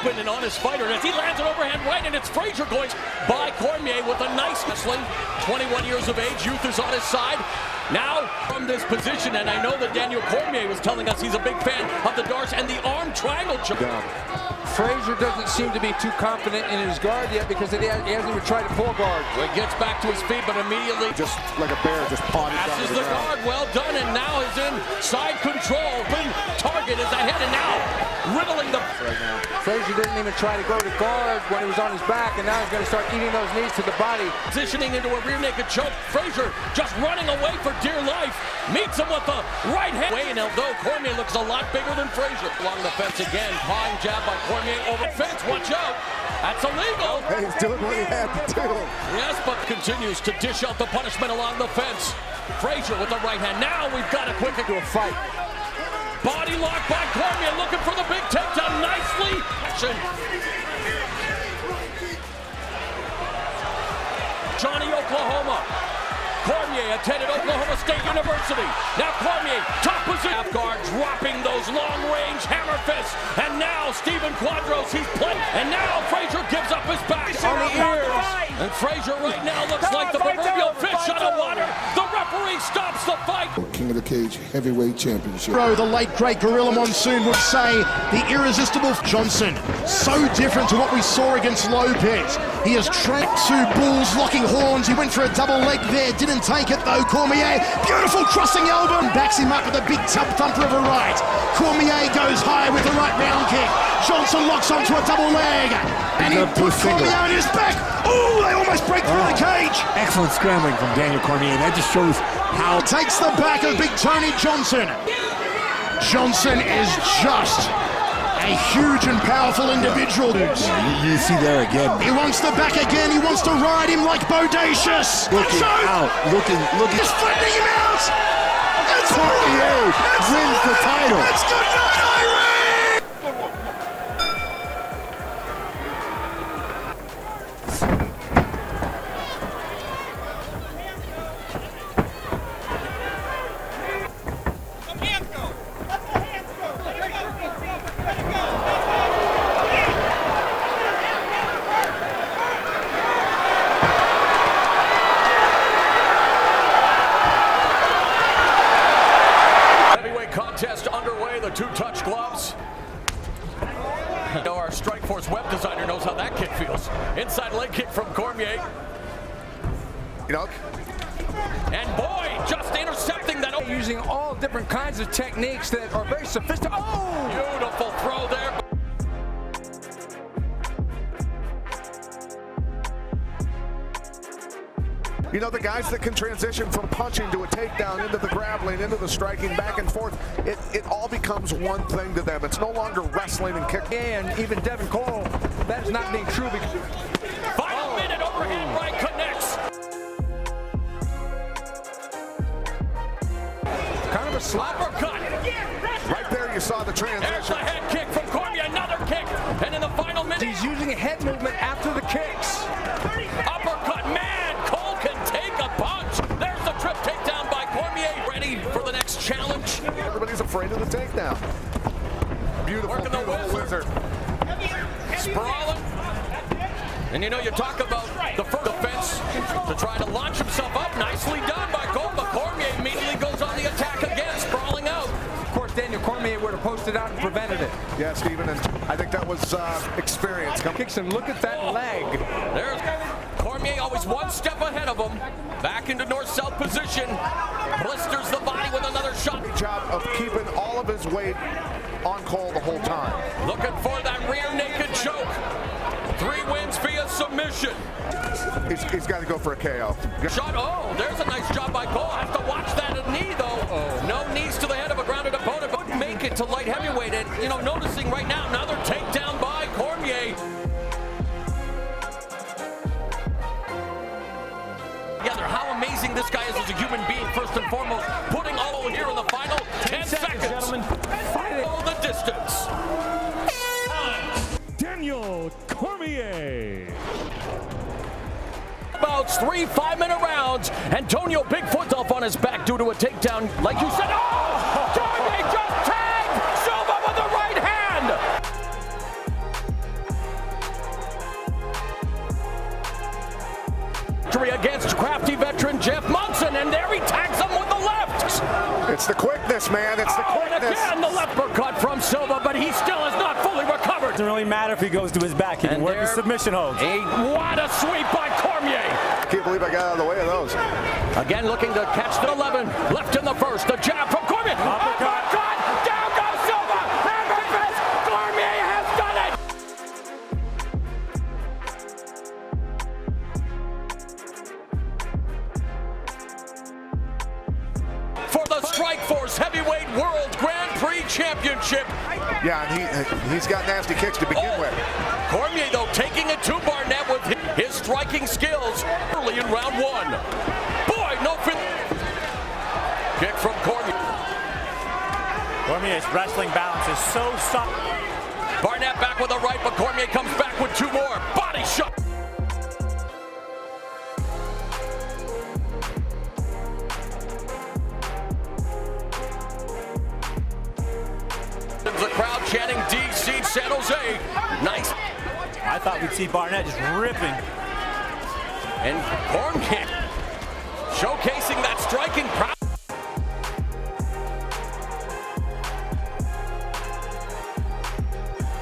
open and honest fighter. And as he lands an overhand right, and it's Frasier going by Cormier with a nice wrestling. 21 years of age, youth is on his side. Now from this position, and I know that Daniel Cormier was telling us he's a big fan of the darts and the arm triangle choke. Frazier doesn't seem to be too confident in his guard yet because he hasn't even tried to pull guard. He gets back to his feet, but immediately just like a bear, just pawing down passes to the guard. Well done, and now is in side control. Big target is ahead, and now riddling the right now. Frazier didn't even try to go to guard when he was on his back, and now he's going to start eating those knees to the body. Positioning into a rear naked choke. Frazier just running away for dear life. Meets him with the right hand. And although Cormier looks a lot bigger than Frazier. Along the fence again. Pawing jab by Cormier over the fence. Watch out. That's illegal. Hey, he's doing what he had to do. Yes, but continues to dish out the punishment along the fence. Frazier with the right hand. Now we've got a quick into a fight. Body lock by Cormier, looking for the big takedown. Nicely. Johnny, Oklahoma. Cormier attended Oklahoma State University. Now Cormier, top position. Half guard, dropping those long-range hammer fists. And now Stephen Quadros, he's playing. And now Frazier gives up his back on the ears. And Frazier right now looks like the proverbial fish out of water. The referee stops the fight. King of the Cage Heavyweight Championship. The late great Gorilla Monsoon would say the irresistible Johnson. So different to what we saw against Lopez. He has tracked two bulls locking horns. He went for a double leg there, didn't take it though. Cormier, beautiful crossing elbow, and backs him up with a big tub thumper of a right. Cormier goes high with the right round kick. Johnson locks onto a double leg, and he puts Cormier on his back. Oh, they almost break through the cage. Excellent scrambling from Daniel Cormier. That just shows how takes the back of Big Tony Johnson. Johnson is just a huge and powerful individual. You see there again. He wants the back again. He wants to ride him like Bodacious. Looking out. Looking. He's flattening him out. It's Cormier wins the title. It's good night, Irene. Contest underway, the two touch gloves. Our Strikeforce web designer knows how that kick feels. Inside leg kick from Cormier. And boy, just intercepting that. Using all different kinds of techniques that are very sophisticated. Oh! Beautiful throw there. You know, the guys that can transition from punching to a takedown into the grappling, into the striking, back and forth, it all becomes one thing to them. It's no longer wrestling and kicking. And even Devin Cole, that is not being true. Final minute, overhand right connects. Kind of a slapper cut. Right there you saw the transition. There's the head kick from Cormier, another kick. And in the final minute. He's using a head movement after the kicks. Uppercut, man. There's the trip takedown by Cormier. Ready for the next challenge. Everybody's afraid of the takedown. Beautiful, working the wizard. Sprawling. And you know, you talk about the first defense to try to launch himself up. Nicely done by Cole, but Cormier immediately goes on the attack again, sprawling out. Of course, Daniel Cormier would have posted out and prevented it. Yeah, Stephen, and I think that was experience. Kicks and look at that leg. There's Cormier, always one step ahead of him. Back into north-south position. Blisters the body with another shot. Good job of keeping all of his weight on Cole the whole time. Looking for that rear naked choke. 3 wins via submission. He's got to go for a KO. Shot, oh, there's a nice job by Cole. I have to watch that knee, though. Oh. No knees to the head of a grounded opponent, but make it to light heavyweight. And, you know, noticing right now, another takedown by Cormier. How amazing this guy is as a human being, first and foremost. Putting all here in the final 10 seconds. Gentlemen. All the distance. Daniel Cormier. Bouts, 3 5-minute rounds. Antonio Bigfoot off on his back due to a takedown. Like you said, oh! Cormier just tagged! Silva with the right hand! man. It's the quickness. And again, the left cut from Silva, but he still has not fully recovered. Doesn't really matter if he goes to his back. He can work his submission holds. What a sweep by Cormier. Can't believe I got out of the way of those. Again, looking to catch the 11. Left in the first. The jab from Cormier. Uppercut. Down goes Silva. Hammer fist. Cormier has done it. For the Strikeforce Heavyweight World Grand Prix Championship. Yeah, and he's got nasty kicks to begin with. Cormier, though, taking it to Barnett with his striking skills early in round one. Boy, no fit. Kick from Cormier. Cormier's wrestling balance is so soft. Barnett back with a right, but Cormier comes back with two more. Body shot. The crowd chanting DC San Jose. Nice. I thought we'd see Barnett just ripping. And Cormier showcasing that striking prowess.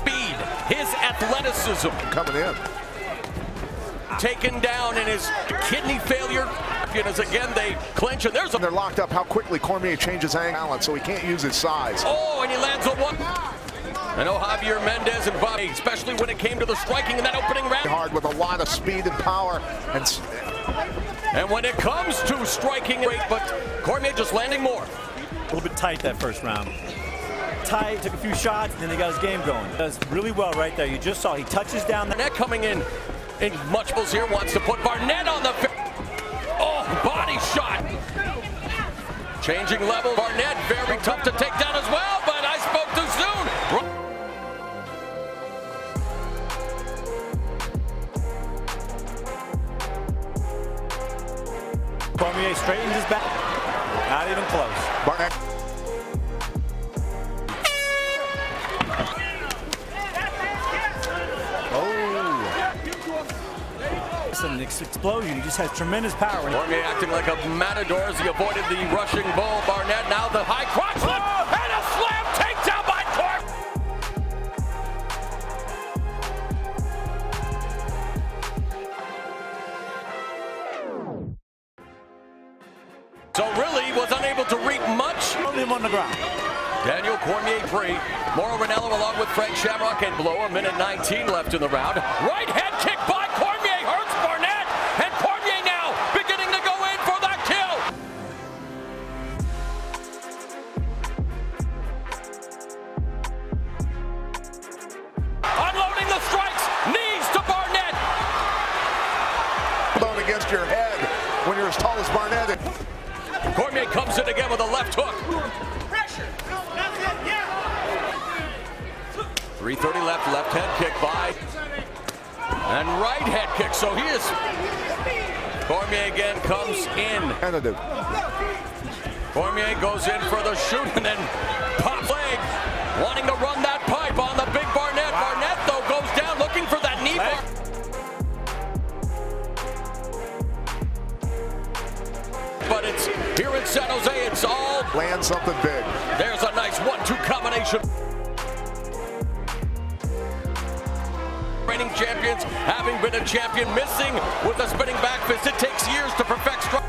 Speed, his athleticism. Coming in. Taken down in his kidney failure. As again they clinch, and there's a... They're locked up. How quickly Cormier changes angle, so he can't use his size. Oh, and he lands a one. I know Javier Mendez and Bobby, especially when it came to the striking in that opening round. Hard with a lot of speed and power. And when it comes to striking, great, but Cormier just landing more. A little bit tight that first round. Tight, took a few shots, and then he got his game going. Does really well right there. You just saw he touches down. Barnett coming in Munchables here, wants to put Barnett on the... Oh, body shot. Changing level. Barnett very tough to take down as well, but I spoke too soon. Cormier straightens his back. Not even close. Barnett. An explosion. He just has tremendous power. Cormier acting like a matador as he avoided the rushing bull. Barnett now the high crotch lift and a slam takedown by Cormier. So really was unable to reap much. Only him on the ground. Daniel Cormier free. Mauro Ranallo along with Frank Shamrock and below. A minute 19 left in the round. Right head kick by Cormier hurts Barnett. And Cormier now beginning to go in for that kill. Unloading the strikes. Knees to Barnett. Bone against your head when you're as tall as Barnett. Cormier comes in again with a left hook. 3:30 left, left head kick by. And right head kick, so he is. Cormier again comes in. Cormier goes in for the shoot and then pops leg. Wanting to run that pipe on the big Barnett. Barnett, though, goes down looking for that knee bar. But it's here in San Jose, it's all. Land something big. There's a nice 1-2 combination. Reigning champions, having been a champion, missing with a spinning back fist. It takes years to perfect strike.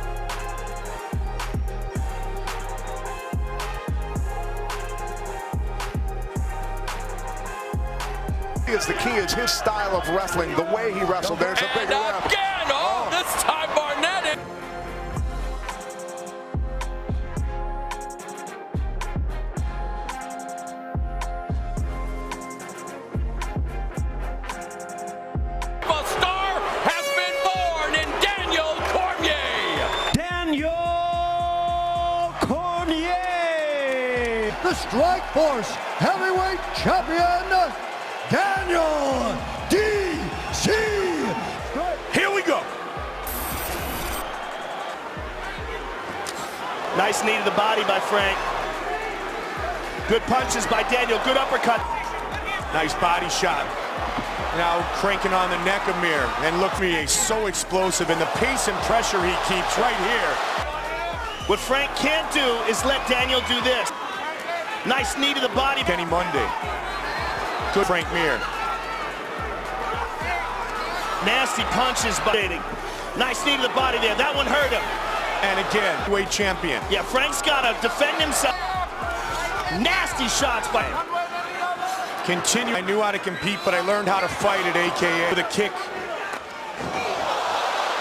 The key is his style of wrestling, the way he wrestled. There's a big and again, this time Barnett. A star has been born in Daniel Cormier. Daniel Cormier. The Strikeforce Heavyweight Champion, Daniel D.C. Here we go. Nice knee to the body by Frank. Good punches by Daniel. Good uppercut. Nice body shot. Now cranking on the neck of Mir. And look, he's so explosive, and the pace and pressure he keeps right here. What Frank can't do is let Daniel do this. Nice knee to the body. Kenny Monday. Good Frank Mir. Nasty punches by Nice knee to the body there. That one hurt him. And again, weight champion. Yeah, Frank's got to defend himself. Nasty shots by him. Continue. I knew how to compete, but I learned how to fight at AKA. With a kick.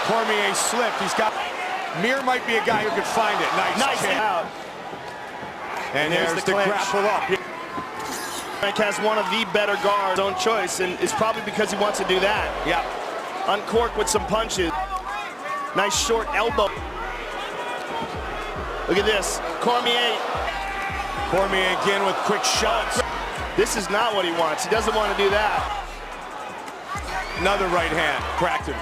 Cormier slipped. He's got... Mir might be a guy who could find it. Nice kick. Out. And there's the grapple up. Frank has one of the better guards, own choice, and it's probably because he wants to do that. Yeah. Uncork with some punches. Nice short elbow. Look at this. Cormier again with quick shots. This is not what he wants. He doesn't want to do that. Another right hand. Cracked him.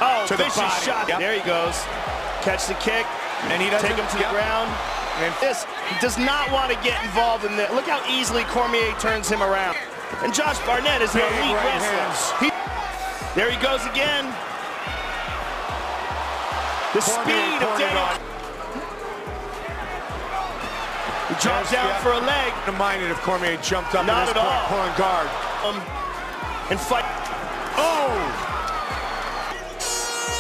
Oh, to vicious the body. shot. Yep. There he goes. Catch the kick. And he doesn't take him to the ground. And this, he does not want to get involved in that. Look how easily Cormier turns him around. And Josh Barnett is an elite wrestler. There he goes again. The speed of Derrick. He drops down for a leg. I wouldn't mind it if Cormier jumped up Not at at this point, all. pulling guard. And fight. Oh!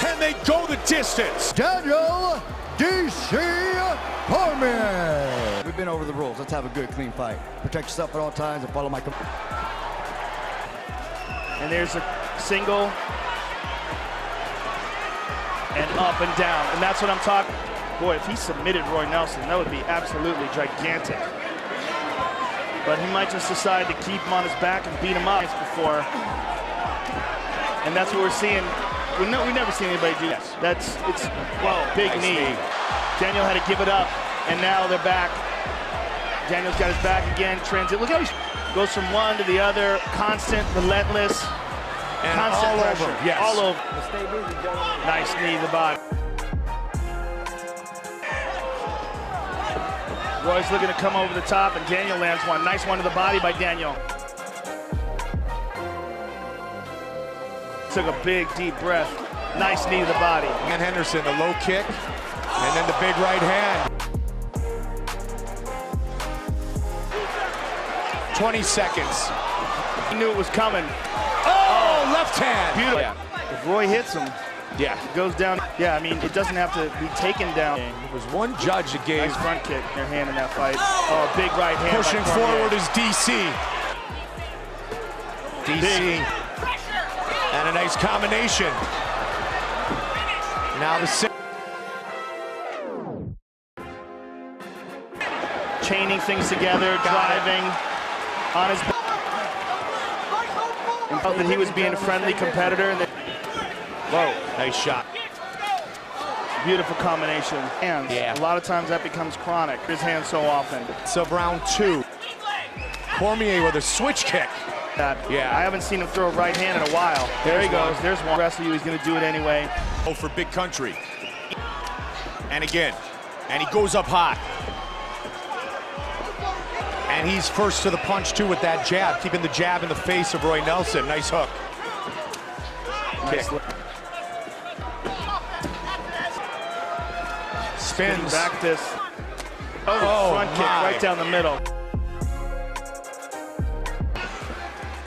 And they go the distance. Daniel D.C. Cormier. We've been over the rules. Let's have a good, clean fight. Protect yourself at all times and follow my command. And there's a single. And up and down. And that's what I'm talking. Boy, if he submitted Roy Nelson, that would be absolutely gigantic. But he might just decide to keep him on his back and beat him up before. And that's what we're seeing. We've never seen anybody do that. Big nice knee. Daniel had to give it up, and now they're back. Daniel's got his back again. Transit. Look how he goes from one to the other. Constant, relentless. And constant all pressure. over. Yes. All over. Nice knee to the body. Roy's looking to come over the top, and Daniel lands one. Nice one to the body by Daniel. Took a big, deep breath. Nice knee to the body. And Henderson, the low kick, and then the big right hand. 20 seconds. He knew it was coming. Oh, left hand. Beautiful. Yeah. If Roy hits him, it goes down. Yeah, I mean, it doesn't have to be taken down. There was one judge that gave. Nice front kick in their hand in that fight. Oh, big right hand. Pushing forward is DC. DC. And a nice combination. Now the chaining things together, driving on his back. And felt that he was being a friendly competitor. And whoa, nice shot. Beautiful combination. Hands. Yeah. A lot of times that becomes chronic. His hands so often. So round 2. Cormier with a switch kick. Yeah. I haven't seen him throw a right hand in a while. There he goes. There's one. The rest of you, he's going to do it anyway. Oh, for big country. And again. And he goes up high. And he's first to the punch, too, with that jab. Keeping the jab in the face of Roy Nelson. Nice hook. Nice. Kick. Spins. Back this. Oh, front kick right down the middle.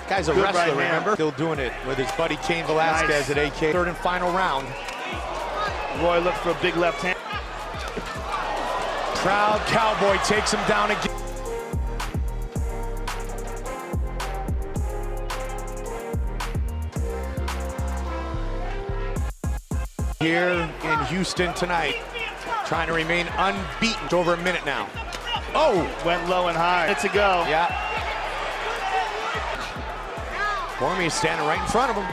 Guy's a Good wrestler, right hand. remember? Still doing it with his buddy Cain Velasquez at AK. Third and final round. Roy looked for a big left hand. Proud Cowboy takes him down again. Here in Houston tonight, trying to remain unbeaten. It's over a minute now. Oh! Went low and high. It's a go. Yeah. Cormier standing right in front of him.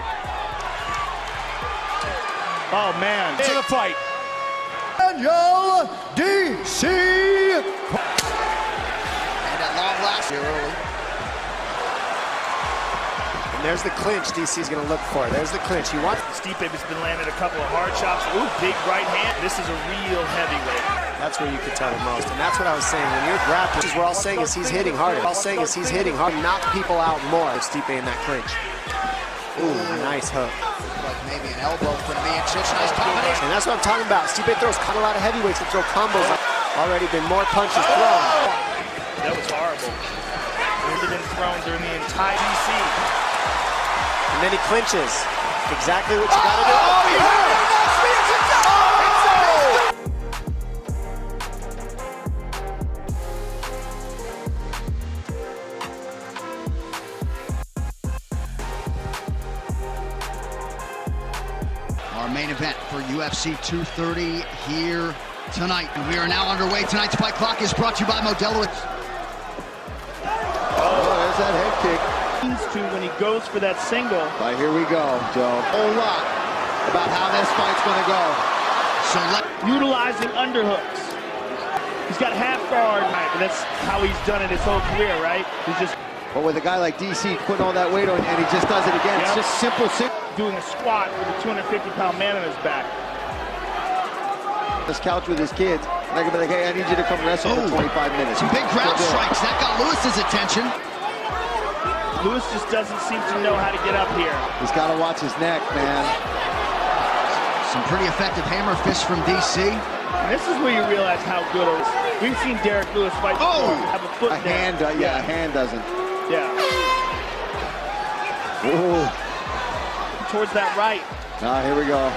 Oh, man. To the fight. Daniel D.C. And at long last here early. And there's the clinch DC's going to look for. There's the clinch. He wants. Stipe has been landing a couple of hard chops. Ooh, big right hand. This is a real heavyweight. That's where you can tell the most. And that's what I was saying. When you're grappling, this is what all saying is he's hitting harder. All saying is he's hitting hard. Knock people out more. Stipe in that clinch. Ooh, nice hook. Like maybe an elbow from Miocic. Nice combination. And that's what I'm talking about. Stipe throws a lot of heavyweights that throw combos. Already been more punches thrown. That was level. He's been thrown during the entire DC. And then he clinches. Exactly what you gotta do. Oh, he hurt it! Our main event for UFC 230 here tonight. We are now underway. Tonight's fight clock is brought to you by Modelo. Oh, there's that head kick. To when he goes for that single. Right, here we go, Joe. A whole lot about how this fight's going to go. So utilizing underhooks. He's got half guard, but that's how he's done it his whole career, right? He's just. But with a guy like DC putting all that weight on, and he just does it again. Yep. It's just simple. Doing a squat with a 250-pound man on his back. This couch with his kids. And they're going to be like, hey, I need you to come wrestle for 25 minutes. Some big crowd strikes. That got Lewis's attention. Lewis just doesn't seem to know how to get up here. He's got to watch his neck, man. Some pretty effective hammer fists from DC. And this is where you realize how good it is. We've seen Derrick Lewis fight before. Have a foot hand, yeah, a hand doesn't. Yeah. Ooh. Towards that right. Ah, here we go.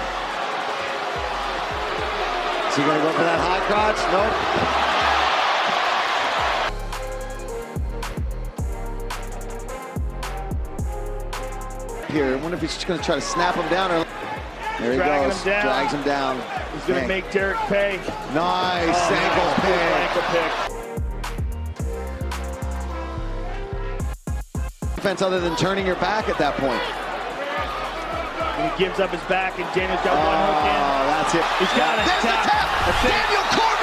Is he going to go for that high crotch? Nope. Here, I wonder if he's just going to try to snap him down. Or... There he goes. Drags him down. He's going to make Derrick pay. Nice ankle pick. Defense other than turning your back at that point. And he gives up his back, and Daniel's got one hook in. Oh, that's it. He's got a tap. Daniel Cormier